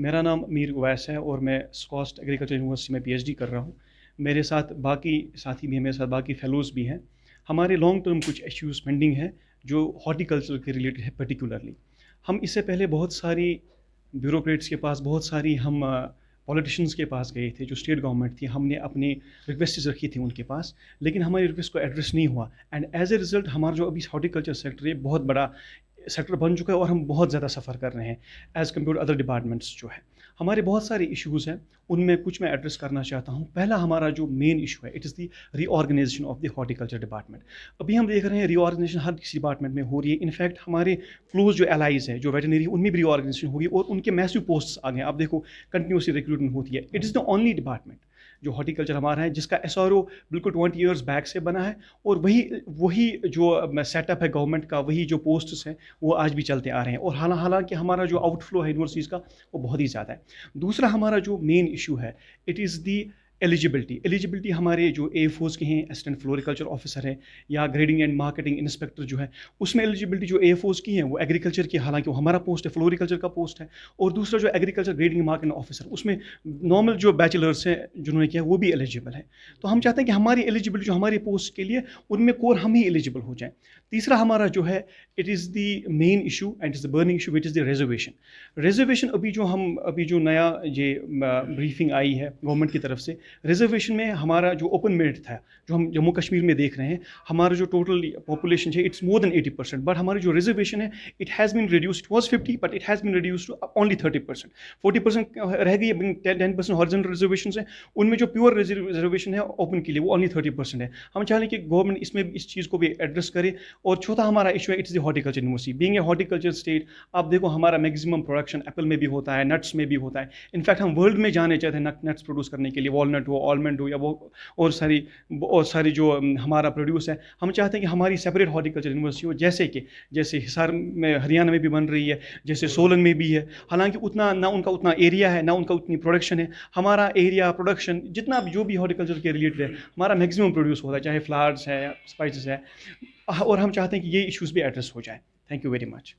मेरा नाम मीर उवैस है और मैं स्कॉस्ट एग्रीकल्चर यूनिवर्सिटी में पीएचडी कर रहा हूँ। मेरे साथ बाकी साथी भी हैं, मेरे साथ बाकी फेलोज़ भी हैं। हमारे लॉन्ग टर्म कुछ इश्यूज़ पेंडिंग हैं जो हॉर्टिकल्चर के रिलेटेड है पर्टिकुलरली। हम इससे पहले बहुत सारी ब्यूरोक्रेट्स के पास, बहुत सारी हम पॉलिटिशियंस के पास गए थे जो स्टेट गवर्नमेंट थी। हमने अपनी रिक्वेस्ट्स रखी थी उनके पास, लेकिन हमारी रिक्वेस्ट को एड्रेस नहीं हुआ। एंड एज ए रिज़ल्ट हमारा जो अभी हॉर्टिकल्चर सेक्टर है बहुत बड़ा सेक्टर बन चुका है और हम बहुत ज़्यादा सफ़र कर रहे हैं as compared to other departments जो है। हमारे बहुत सारे इश्यूज़ हैं, उनमें कुछ मैं एड्रेस करना चाहता हूँ। पहला हमारा जो मेन इशू है, it is the reorganisation of the horticulture department. अभी हम देख रहे हैं रीऑर्गेनाइजेशन हर किसी डिपार्टमेंट में हो रही है। इनफैक्ट हमारे क्लोज जो एलाइज़ हैं, जो वेटरनरी, उनमें भी रीऑर्गेनाइजेशन होगी और उनके मैसिव पोस्ट्स आ गए हैं। आप देखो कंटिन्यूसली रिक्रूटमेंट होती है। It is the only department जो हॉर्टिकल्चर हमारा है जिसका एसआरओ बिल्कुल 20 ईयर्स बैक से बना है और वही वही जो सेटअप है गवर्नमेंट का, वही जो पोस्ट्स हैं वो आज भी चलते आ रहे हैं। और हालांकि हमारा जो आउटफ्लो है यूनिवर्सिटीज़ का वो बहुत ही ज़्यादा है। दूसरा हमारा जो मेन इशू है, इट इज़ दी एलिजिबिलिटी हमारे जो एएफओज़ के हैं, असिस्टेंट फ्लोरिकल्चर ऑफिसर है या ग्रेडिंग एंड मार्केटिंग इंस्पेक्टर जो है, उसमें एलिजिबिलिटी जो एएफओज़ की है वो एग्रीकल्चर की, हालांकि वो हमारा पोस्ट है, फ्लोरिकल्चर का पोस्ट है। और दूसरा जो एग्रीकल्चर ग्रेडिंग मार्केटिंग ऑफिसर, उसमें नॉर्मल जो बैचलर्स हैं जिन्होंने किया वो भी एलिजिबल है। तो हम चाहते हैं कि हमारी एलिजिबिलिटी जो हमारे पोस्ट के लिए, उनमें कोर हम ही एलिजिबल हो जाएं। तीसरा हमारा जो है, it is the main issue and is the burning issue, which is the reservation. अभी जो नया ये ब्रीफिंग आई है गवर्नमेंट की तरफ से, रिजर्वेशन में हमारा जो ओपन मेरिट था, जो हम जम्मू कश्मीर में देख रहे हैं, हमारा जो टोटल पॉपुलेशन है इट्स मोर देन 80%, बट हमारी जो रिजर्वेशन है it has been reduced. It was 50 but it has been reduced to only 30%। 40% रह गई है। 10% हॉरिजॉन्टल रिजर्वेशन है, उनमें जो प्योर रिजर्वेशन है ओपन के लिए वो ओनली 30% है। हम चाह रहे हैं कि गवर्नमेंट इसमें इस चीज़ को भी एड्रेस करे। और चौथा हमारा इशू है, it's the horticulture university. Being a horticulture state, आप देखो हमारा मैक्सिमम प्रोडक्शन एप्पल में भी होता है, नट्स में भी होता है। इनफैक्ट हम वर्ल्ड में जाने चाहते हैं नट्स प्रोड्यूस करने के लिए, वॉलनट हो, आलमंड हो, या वो और सारी जो हमारा प्रोड्यूस है। हम चाहते हैं कि हमारी सेपरेट हॉर्टिकल्चर यूनिवर्सिटी हो, जैसे हिसार में, हरियाणा में भी बन रही है, जैसे सोलन में भी है। हालांकि उतना ना उनका उतना एरिया है, ना उनका उतनी प्रोडक्शन है। हमारा एरिया, प्रोडक्शन, जितना भी जो भी हॉर्टिकल्चर के रिलेटेड है, हमारा मैक्सिमम प्रोड्यूस होता है, चाहे फ्लावर्स है या स्पाइसेस है। और हम चाहते हैं कि ये इश्यूज़ भी एड्रेस हो जाए। Thank you very much.